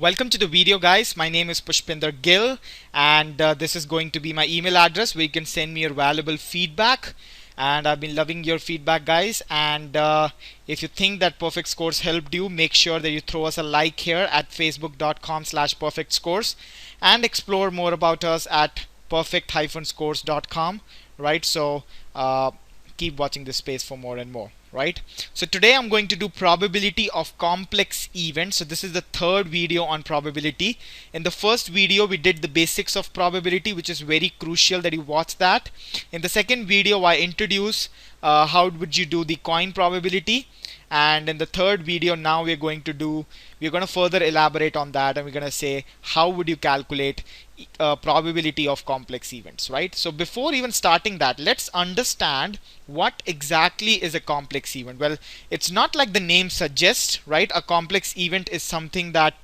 Welcome to the video, guys. My name is Pushpinder Gill, and this is going to be my email address where you can send me your valuable feedback. And I've been loving your feedback, guys. And if you think that Perfect Scores helped you, make sure that you throw us a like here at facebook.com/perfectscores and explore more about us at perfect-scores.com. Right? So keep watching this space for more and more. Right? So today I'm going to do probability of complex events. So this is the third video on probability. In the first video we did the basics of probability, which is very crucial that you watch that. In the second video I introduce how would you do the coin probability, and in the third video now we're going to further elaborate on that, and we're going to say how would you calculate probability of complex events, right? So before even starting that, let's understand what exactly is a complex event. Well, it's not like the name suggests, right? A complex event is something that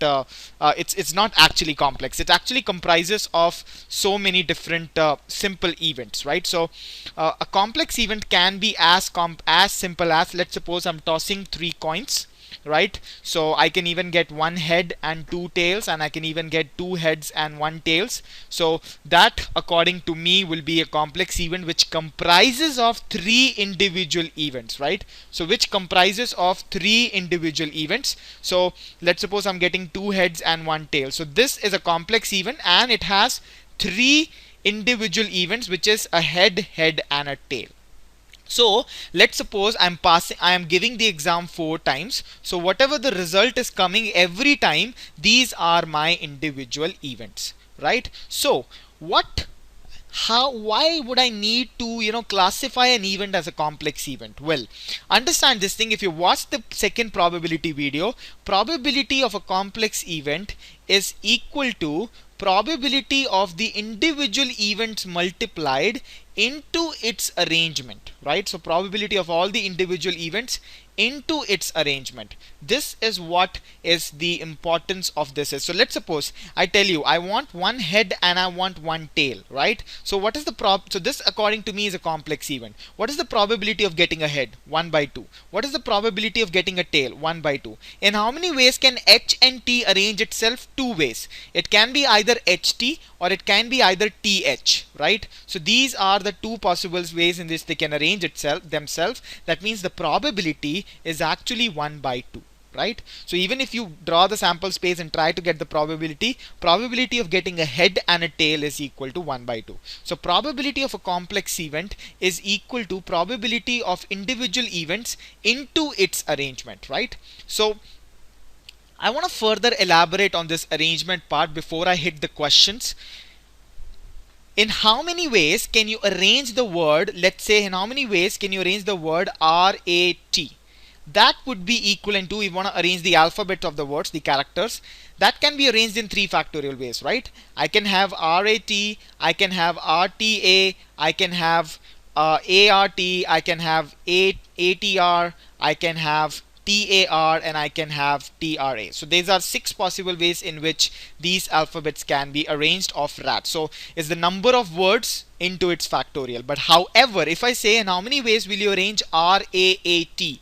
it's not actually complex. It actually comprises of so many different simple events, right? So a complex event can be as simple as, let's suppose I'm tossing 3 coins, right? So I can even get 1 head and 2 tails, and I can even get 2 heads and 1 tails. So that, according to me, will be a complex event which comprises of 3 individual events, right? So which comprises of 3 individual events. So let's suppose I'm getting 2 heads and 1 tail. So this is a complex event and it has 3 individual events, which is a head, and a tail. So let's suppose I am giving the exam 4 times. So whatever the result is coming every time, these are my individual events, right? So why would I need to classify an event as a complex event? Well, understand this thing. If you watch the second probability video, probability of a complex event is equal to probability of the individual events multiplied into its arrangement, right? So probability of all the individual events into its arrangement. This is what is the importance of this is. So let's suppose I tell you I want 1 head and I want 1 tail, right? So what is the so this, according to me, is a complex event. What is the probability of getting a head? 1 by 2. What is the probability of getting a tail? 1 by 2. In how many ways can H and T arrange itself? 2 ways. It can be either HT or it can be either TH, right? So these are the 2 possible ways in which they can arrange themselves. That means the probability is actually 1 by 2, right? So even if you draw the sample space and try to get the probability of getting a head and a tail is equal to 1 by 2. So probability of a complex event is equal to probability of individual events into its arrangement, right? So I want to further elaborate on this arrangement part before I hit the questions. In how many ways can you arrange the word, let's say, in how many ways can you arrange the word RAT? That would be equivalent to, if you want to arrange the alphabet of the words, the characters, that can be arranged in 3 factorial ways, right? I can have RAT, I can have RTA, I can have ART, I can have ATR, I can have TAR, and I can have TRA. So these are 6 possible ways in which these alphabets can be arranged of RAT. So it's the number of words into its factorial. But however, if I say in how many ways will you arrange RAAT,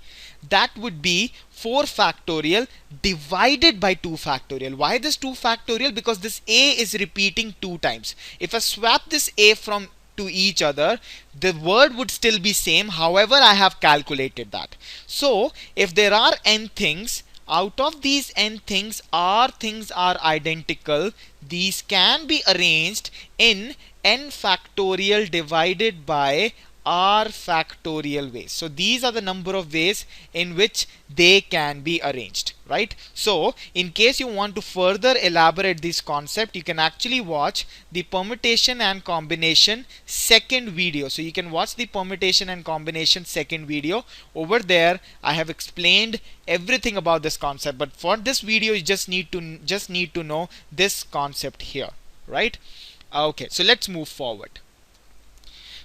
that would be 4 factorial divided by 2 factorial. Why this 2 factorial? Because this A is repeating 2 times. If I swap this A from to each other, the word would still be same. However, I have calculated that. So if there are n things, out of these n things, R things are identical, these can be arranged in n factorial divided by R factorial ways. So these are the number of ways in which they can be arranged, right? So in case you want to further elaborate this concept, you can actually watch the permutation and combination second video. So you can watch the permutation and combination second video. Over there I have explained everything about this concept, but for this video you just need to know this concept here, right? Okay, so let's move forward.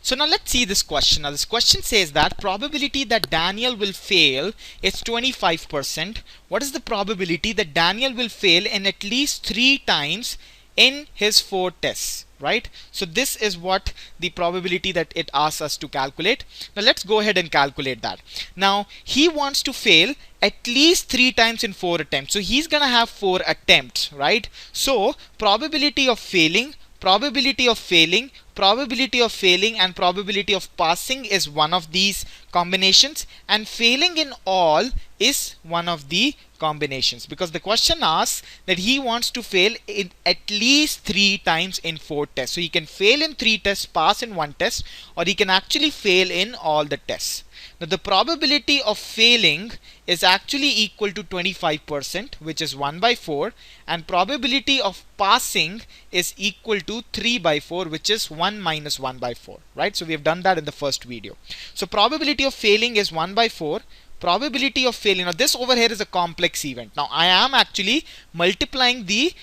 So now let's see this question. Now this question says that probability that Daniel will fail is 25%. What is the probability that Daniel will fail in at least 3 times in his 4 tests, right? So this is what the probability that it asks us to calculate. Now let's go ahead and calculate that. Now he wants to fail at least 3 times in 4 attempts. So he's gonna have 4 attempts, right? So probability of failing, probability of failing, probability of failing, and probability of passing is one of these combinations, and failing in all is one of the combinations, because the question asks that he wants to fail in at least 3 times in 4 tests. So he can fail in 3 tests, pass in 1 test, or he can actually fail in all the tests. Now the probability of failing is actually equal to 25%, which is 1 by 4, and probability of passing is equal to 3 by 4, which is 1 minus 1 by 4, right? So we have done that in the first video. So probability of failing is 1 by 4. Probability of failing, now this over here is a complex event. Now I am actually multiplying the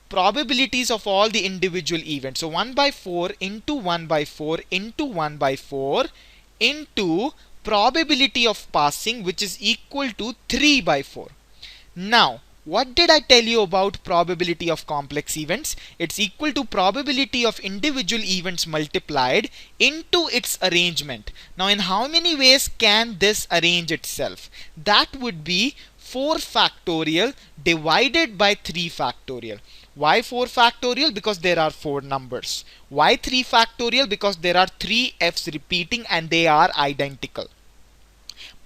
probabilities of all the individual events. So 1 by 4 into 1 by 4 into 1 by 4 into probability of passing, which is equal to 3 by 4. Now what did I tell you about probability of complex events? It's equal to probability of individual events multiplied into its arrangement. Now in how many ways can this arrange itself? That would be 4 factorial divided by 3 factorial. Why 4 factorial? Because there are 4 numbers. Why 3 factorial? Because there are 3 f's repeating and they are identical.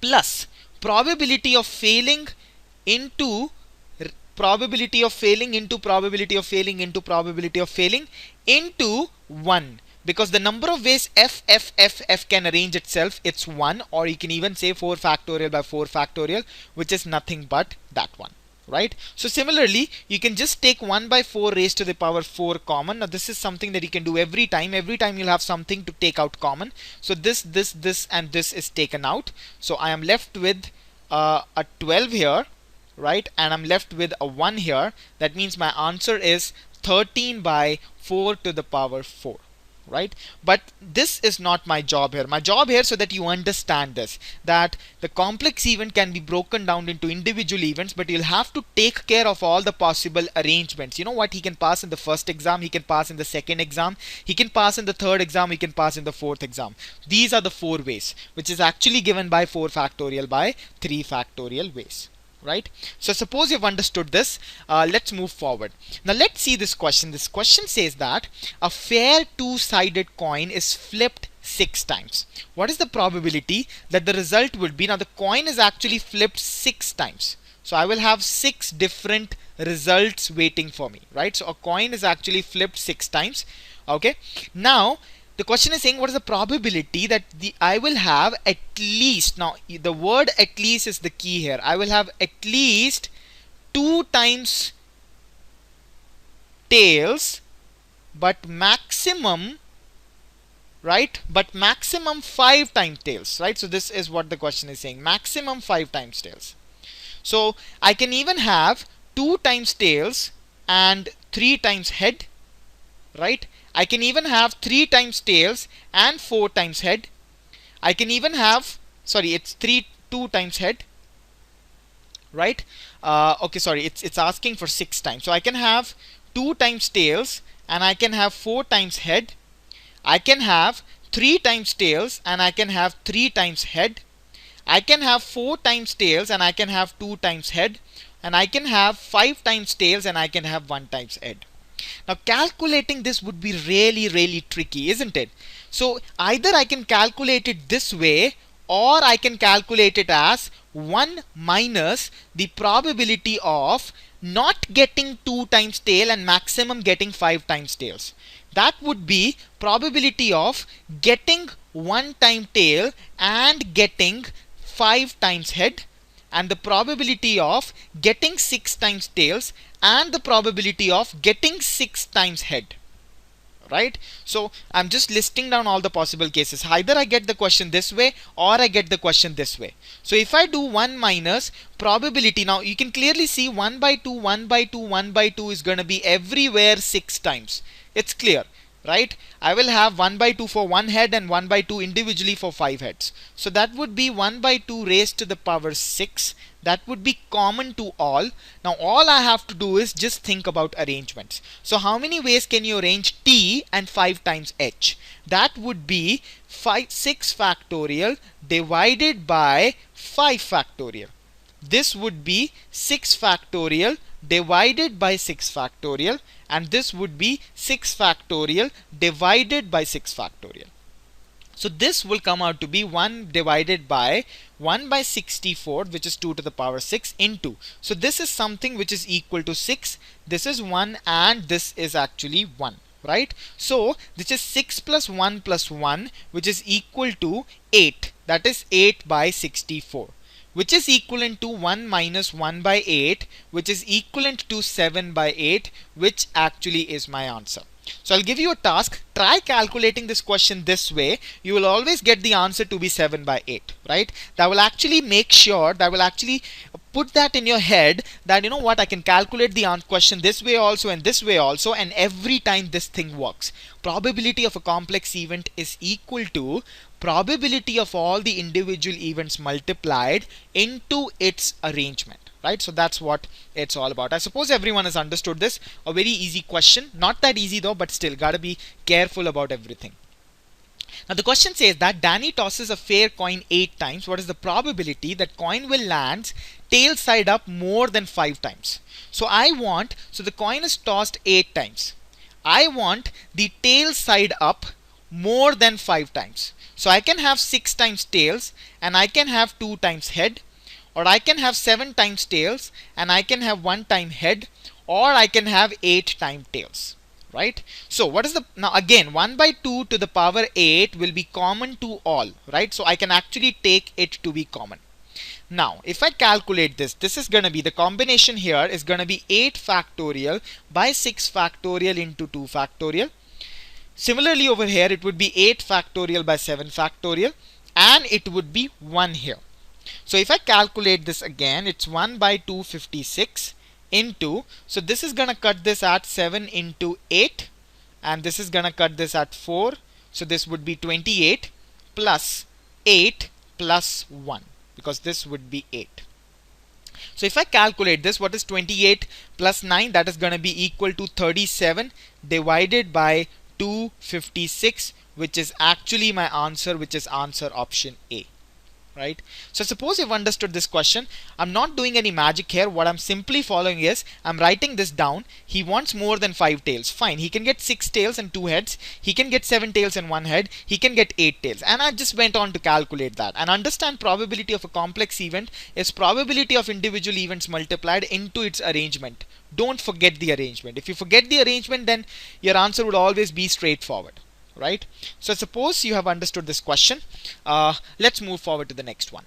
Plus probability of failing into probability of failing into probability of failing into probability of failing into 1, because the number of ways f can arrange itself, it's 1, or you can even say 4 factorial by 4 factorial, which is nothing but that one, right? So similarly you can just take 1 by 4 raised to the power 4 common. Now this is something that you can do every time you'll have something to take out common. So this and this is taken out, so I am left with a 12 here, right? And I'm left with a 1 here. That means my answer is 13 by 4 to the power 4, right? But this is not my job here. My job here, so that you understand this, that the complex event can be broken down into individual events, but you'll have to take care of all the possible arrangements. You know what? He can pass in the first exam, he can pass in the second exam, he can pass in the third exam, he can pass in the fourth exam. These are the 4 ways, which is actually given by 4 factorial by 3 factorial ways. Right? So suppose you've understood this, let's move forward. Now let's see this question. This question says that a fair 2-sided coin is flipped 6 times. What is the probability that the result would be? Now the coin is actually flipped 6 times. So I will have 6 different results waiting for me, right? So a coin is actually flipped 6 times. Okay. Now the question is saying what is the probability that I will have at least, now the word at least is the key here, I will have at least 2 times tails, but maximum, right? But maximum 5 times tails, right? So this is what the question is saying, maximum 5 times tails. So I can even have 2 times tails and 3 times head, right? I can even have 3 times tails and 4 times head. I can even have, sorry, it's 2 times head, right? Okay, sorry, it's asking for 6 times. So I can have 2 times tails and I can have 4 times head. I can have 3 times tails and I can have 3 times head. I can have 4 times tails and I can have 2 times head. And I can have 5 times tails and I can have 1 times head. Now calculating this would be really tricky, isn't it? So either I can calculate it this way, or I can calculate it as 1 minus the probability of not getting 2 times tail and maximum getting 5 times tails. That would be probability of getting 1 time tail and getting 5 times head, and the probability of getting 6 times tails and the probability of getting 6 times head, right? So I'm just listing down all the possible cases. Either I get the question this way or I get the question this way. So if I do 1 minus probability, now you can clearly see 1 by 2, 1 by 2, 1 by 2 is going to be everywhere 6 times. It's clear, right? I will have 1 by 2 for 1 head and 1 by 2 individually for 5 heads. So that would be 1 by 2 raised to the power 6. that would be common to all. Now all I have to do is just think about arrangements. So how many ways can you arrange t and 5 times h? That would be 6 factorial divided by 5 factorial. This would be 6 factorial divided by 6 factorial, and this would be 6 factorial divided by 6 factorial. So this will come out to be 1 divided by 1 by 64, which is 2 to the power 6 into. So this is something which is equal to 6. This is 1 and this is actually 1. Right? So this is 6 plus 1 plus 1, which is equal to 8. That is 8 by 64. Which is equivalent to 1 minus 1 by 8, which is equivalent to 7 by 8, which actually is my answer. So I'll give you a task. Try calculating this question this way. You will always get the answer to be 7 by 8, right? That will actually make sure, that will actually put that in your head that, you know what, I can calculate the question this way also and this way also, and every time this thing works. Probability of a complex event is equal to probability of all the individual events multiplied into its arrangement. Right? So that's what it's all about. I suppose everyone has understood this. A very easy question. Not that easy though, but still gotta be careful about everything. Now the question says that Danny tosses a fair coin 8 times. What is the probability that coin will land tail side up more than 5 times? So the coin is tossed 8 times. I want the tail side up more than 5 times. So I can have 6 times tails and I can have 2 times head. Or I can have 7 times tails and I can have 1 time head, or I can have 8 times tails, right? So what is the, now again 1 by 2 to the power 8 will be common to all, right? So I can actually take it to be common. Now if I calculate this, this is gonna be, the combination here is gonna be 8 factorial by 6 factorial into 2 factorial. Similarly over here it would be 8 factorial by 7 factorial, and it would be 1 here. So if I calculate this again, it's 1 by 256 into, so this is gonna cut this at 7 into 8, and this is gonna cut this at 4. So this would be 28 plus 8 plus 1, because this would be 8. So if I calculate this, what is 28 plus 9? That is gonna be equal to 37 divided by 256, which is actually my answer, which is answer option A. Right? So suppose you've understood this question. I'm not doing any magic here. What I'm simply following is, I'm writing this down. He wants more than 5 tails. Fine. He can get 6 tails and 2 heads. He can get 7 tails and 1 head. He can get 8 tails. And I just went on to calculate that. And understand, probability of a complex event is probability of individual events multiplied into its arrangement. Don't forget the arrangement. If you forget the arrangement, then your answer would always be straightforward. Right? So suppose you have understood this question. Let's move forward to the next one.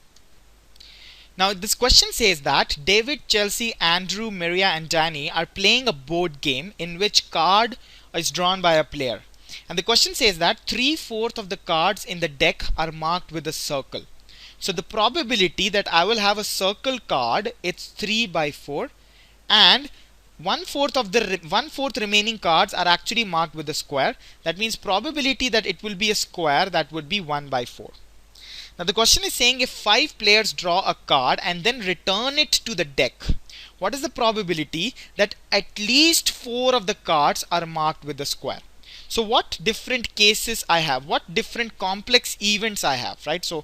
Now this question says that David, Chelsea, Andrew, Maria and Danny are playing a board game in which card is drawn by a player. And the question says that 3/4 of the cards in the deck are marked with a circle. So the probability that I will have a circle card, it's 3 by 4, and 1/4 remaining cards are actually marked with a square. That means probability that it will be a square, that would be 1 by 4. Now the question is saying, if 5 players draw a card and then return it to the deck, what is the probability that at least 4 of the cards are marked with a square? So what different cases I have, what different complex events I have, right? So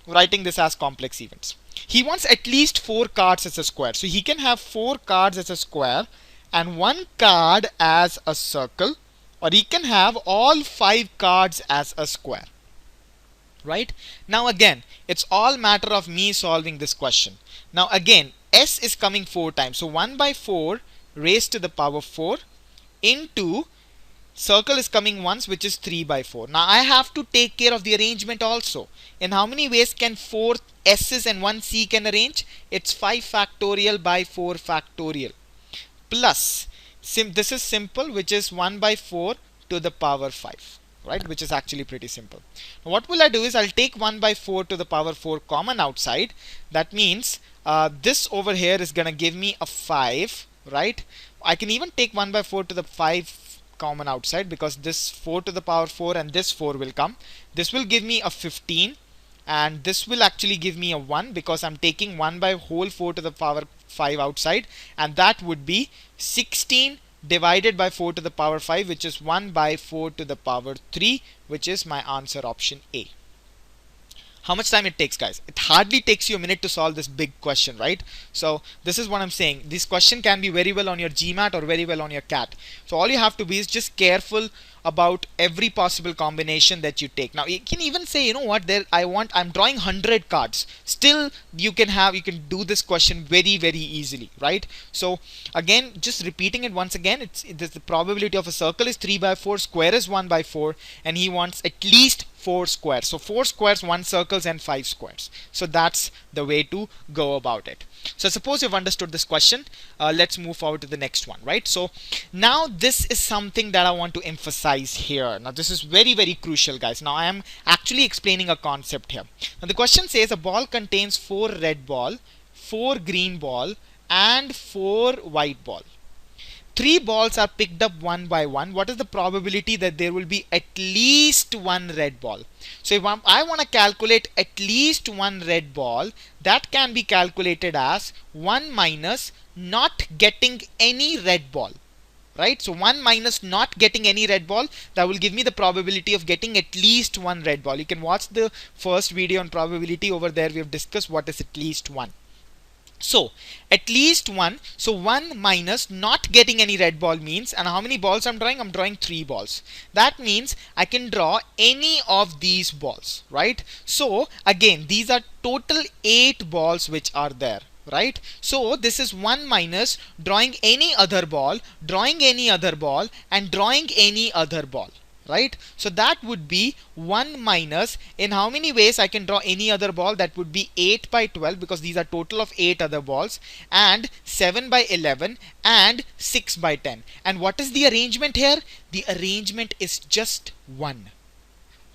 writing this as complex events. He wants at least 4 cards as a square. So he can have 4 cards as a square and 1 card as a circle, or he can have all 5 cards as a square. Right? Now again, it's all matter of me solving this question. Now again, S is coming 4 times. So 1 by 4 raised to the power 4 into circle is coming once, which is 3 by 4. Now I have to take care of the arrangement also. In how many ways can 4 S's and 1 C can arrange? It's 5 factorial by 4 factorial plus this is simple, which is 1 by 4 to the power 5, right? Which is actually pretty simple. Now what will I do is, I'll take 1 by 4 to the power 4 common outside. That means this over here is gonna give me a 5, right? I can even take 1 by 4 to the 5 common outside, because this 4 to the power 4 and this 4 will come. This will give me a 15, and this will actually give me a 1 because I'm taking 1 by whole 4 to the power 5 outside, and that would be 16 divided by 4 to the power 5, which is 1 by 4 to the power 3, which is my answer, option A. How much time it takes, guys? It hardly takes you a minute to solve this big question, right? So this is what I'm saying. This question can be very well on your GMAT or very well on your CAT. So all you have to be is just careful about every possible combination that you take. Now you can even say, you know what, I'm drawing 100 cards. Still you can do this question very easily, right? So again, just repeating it once again, the probability of a circle is 3 by 4, square is 1 by 4, and he wants at least 4 squares. So 4 squares, 1 circles, and 5 squares. So that's the way to go about it. So suppose you've understood this question. Let's move forward to the next one, right? So now this is something that I want to emphasize here. Now this is very crucial, guys. Now I am actually explaining a concept here. Now the question says a ball contains 4 red ball, 4 green ball, and 4 white ball. 3 balls are picked up one by one. What is the probability that there will be at least 1 red ball? So if I want to calculate at least 1 red ball, that can be calculated as 1 minus not getting any red ball, right? So 1 minus not getting any red ball, that will give me the probability of getting at least 1 red ball. You can watch the first video on probability. Over there we have discussed what is at least 1. So at least 1, so 1 minus not getting any red ball means, and how many balls I'm drawing? I'm drawing 3 balls. That means I can draw any of these balls, right? So again, these are total 8 balls which are there, right? So this is 1 minus drawing any other ball, drawing any other ball, and drawing any other ball, right? So that would be 1 minus, in how many ways I can draw any other ball? That would be 8 by 12, because these are total of 8 other balls, and 7 by 11, and 6 by 10. And what is the arrangement here? The arrangement is just 1,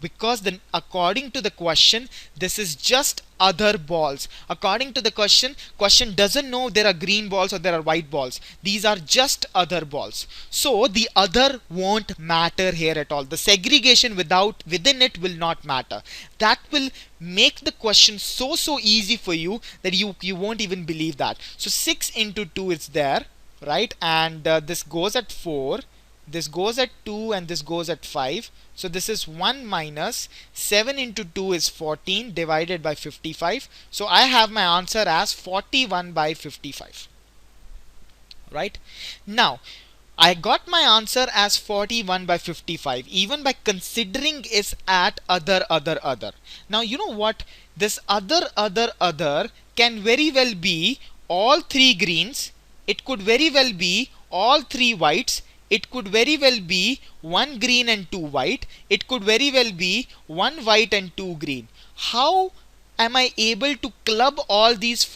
because then according to the question, this is just other balls. According to the question doesn't know there are green balls or there are white balls. These are just other balls. So the other won't matter here at all. The segregation within it will not matter. That will make the question so easy for you that you won't even believe that. So 6 into 2 is there, right? And this goes at 4. This goes at 2, and this goes at 5. So this is 1 minus 7 into 2 is 14 divided by 55. So I have my answer as 41 by 55. Right? Now, I got my answer as 41 by 55 even by considering is at other. Now you know what? This other can very well be all 3 greens. It could very well be all 3 whites. It could very well be 1 green and 2 white. It could very well be 1 white and 2 green. How am I able to club all these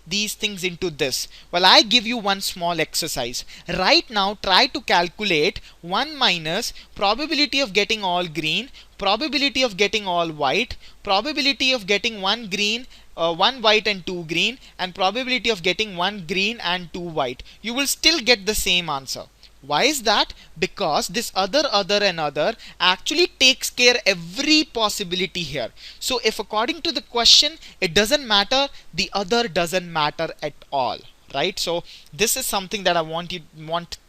these things into this? Well, I give you one small exercise. Right now, try to calculate 1 minus probability of getting all green, probability of getting all white, probability of getting 1 green, 1 white and 2 green, and probability of getting 1 green and 2 white. You will still get the same answer. Why is that? Because this other actually takes care every possibility here. So if according to the question it doesn't matter, the other doesn't matter at all, right? So this is something that I want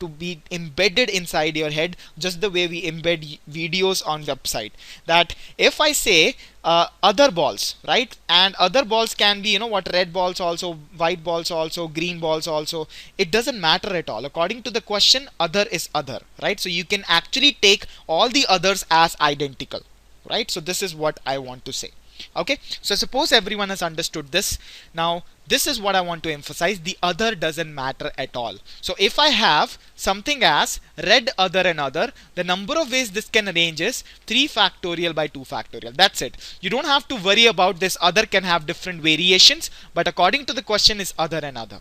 to be embedded inside your head, just the way we embed videos on website. That if I say other balls, right, and other balls can be, you know what, red balls also, white balls also, green balls also, it doesn't matter at all. According to the question, other is other, right? So you can actually take all the others as identical, right? So this is what I want to say. Okay, so suppose everyone has understood this. Now this is what I want to emphasize: the other doesn't matter at all. So if I have something as red other and other, the number of ways this can arrange is 3 factorial by 2 factorial. That's it. You don't have to worry about this other can have different variations, but according to the question is other and other.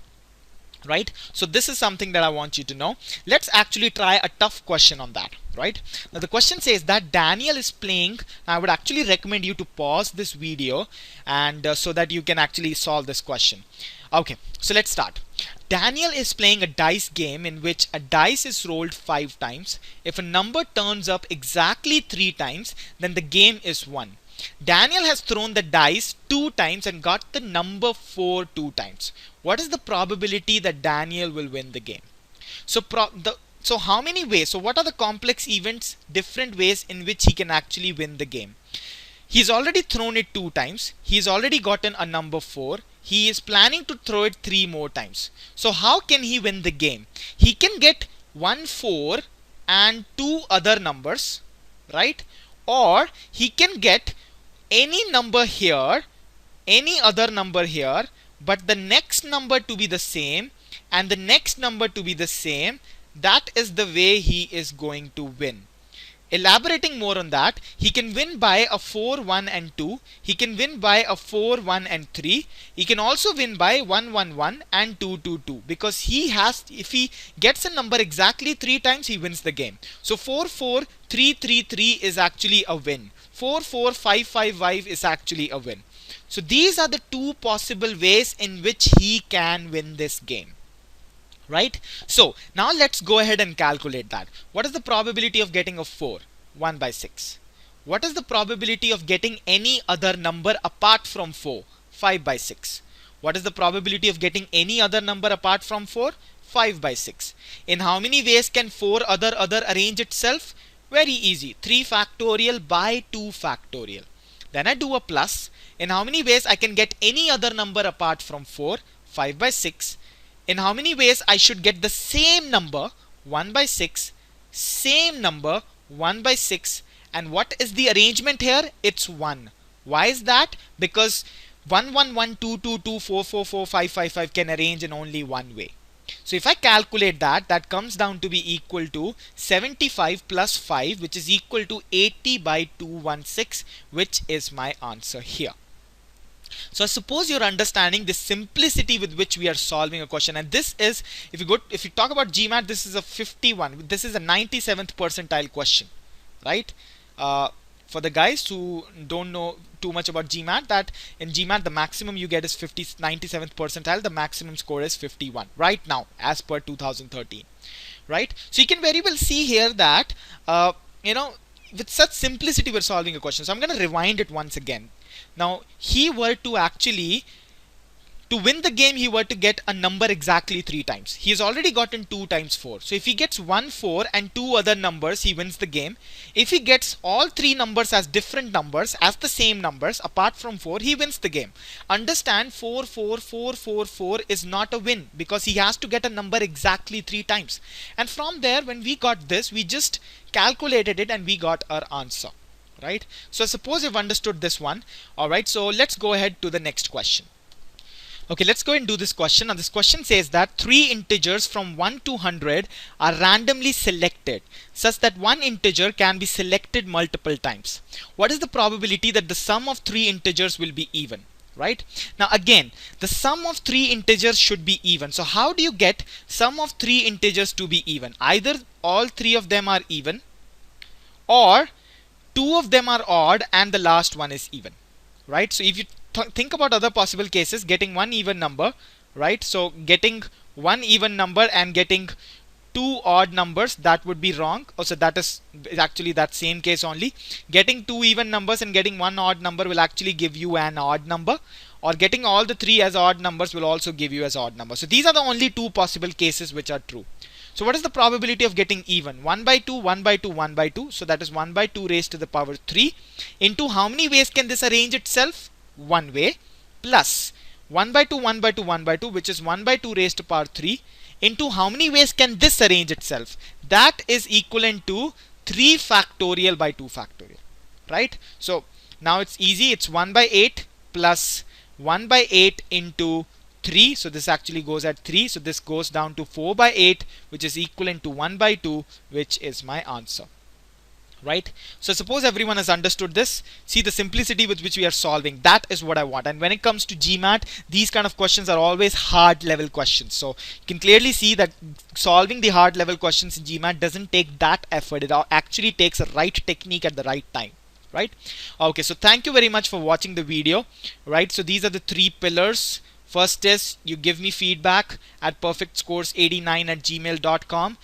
Right? So this is something that I want you to know. Let's actually try a tough question on that. Right? Now the question says that Daniel is playing. I would actually recommend you to pause this video and so that you can actually solve this question. Okay, so let's start. Daniel is playing a dice game in which a dice is rolled 5 times. If a number turns up exactly 3 times, then the game is won. Daniel has thrown the dice 2 times and got the number 4 2 times. What is the probability that Daniel will win the game? So how many ways? So what are the complex events, different ways in which he can actually win the game? He's already thrown it 2 times. He's already gotten a number 4. He is planning to throw it 3 more times. So how can he win the game? He can get 1 4 and 2 other numbers, right? Or he can get any number here, any other number here, but the next number to be the same and the next number to be the same. That is the way he is going to win. Elaborating more on that, he can win by a 4 1 and 2. He can win by a 4 1 and 3. He can also win by 1 1 1 and 2 2 2, because he has, if he gets a number exactly 3 times, he wins the game. So 4 4 3 3 3 is actually a win. 4 4 5 5 5 is actually a win. So these are the 2 possible ways in which he can win this game. Right? So now let's go ahead and calculate that. What is the probability of getting a 4? 1 by 6. What is the probability of getting any other number apart from 4? 5 by 6. What is the probability of getting any other number apart from 4? 5 by 6. In how many ways can 4 other arrange itself? Very easy. 3 factorial by 2 factorial. Then I do a plus. In how many ways I can get any other number apart from 4? 5 by 6. In how many ways I should get the same number? 1 by 6, same number 1 by 6, and what is the arrangement here? It's 1. Why is that? Because 1 1 1 2 2 2 4 4 4 5 5 5 can arrange in only one way. So if I calculate that, that comes down to be equal to 75 plus 5, which is equal to 80 by 216, which is my answer here. So suppose you're understanding the simplicity with which we are solving a question, and this is, if you talk about GMAT, this is a 51, this is a 97th percentile question, right? For the guys who don't know too much about GMAT, that in GMAT the maximum you get is 97th percentile, the maximum score is 51 right now as per 2013, right? So you can very well see here that with such simplicity we're solving a question. So I'm going to rewind it once again. Now he were to actually, to win the game, he were to get a number exactly 3 times. He has already gotten 2 times 4. So if he gets 1 4 and 2 other numbers, he wins the game. If he gets all 3 numbers as different numbers, as the same numbers apart from 4, he wins the game. Understand, 4 4 4 4 4 is not a win, because he has to get a number exactly 3 times. And from there, when we got this, we just calculated it and we got our answer. Right? So suppose you've understood this one. Alright, so let's go ahead to the next question. Okay, let's go and do this question. Now this question says that 3 integers from 1 to 100 are randomly selected such that one integer can be selected multiple times. What is the probability that the sum of 3 integers will be even? Right? Now again, the sum of 3 integers should be even. So how do you get sum of 3 integers to be even? Either all 3 of them are even, or 2 of them are odd and the last one is even, right? So if you think about other possible cases, getting one even number, right? So getting one even number and getting 2 odd numbers, that would be wrong. Also that is actually that same case only. Getting 2 even numbers and getting 1 odd number will actually give you an odd number, or getting all the 3 as odd numbers will also give you as odd number. So these are the only 2 possible cases which are true. So what is the probability of getting even? 1 by 2, 1 by 2, 1 by 2. So that is 1 by 2 raised to the power 3. Into how many ways can this arrange itself? 1 way, plus 1 by 2, 1 by 2, 1 by 2, which is 1 by 2 raised to power 3. Into how many ways can this arrange itself? That is equivalent to 3 factorial by 2 factorial. Right? So now it's easy. It's 1 by 8 plus 1 by 8 into 3, so this actually goes at 3, so this goes down to 4 by 8, which is equivalent to 1 by 2, which is my answer. Right? So suppose everyone has understood this. See the simplicity with which we are solving. That is what I want. And when it comes to GMAT, these kind of questions are always hard level questions. So you can clearly see that solving the hard level questions in GMAT doesn't take that effort. It actually takes a right technique at the right time. Right? Okay, so thank you very much for watching the video. Right? So these are the 3 pillars. First is you give me feedback at perfectscores89@gmail.com.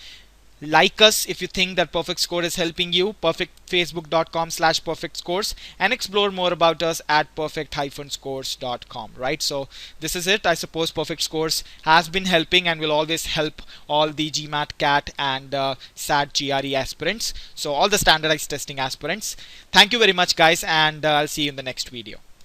Like us if you think that Perfect Score is helping you, facebook.com/perfectscores, and explore more about us at perfect-scores.com, right? So this is it. I suppose Perfect Scores has been helping and will always help all the GMAT, CAT, and SAT GRE aspirants. So all the standardized testing aspirants. Thank you very much, guys, and I'll see you in the next video.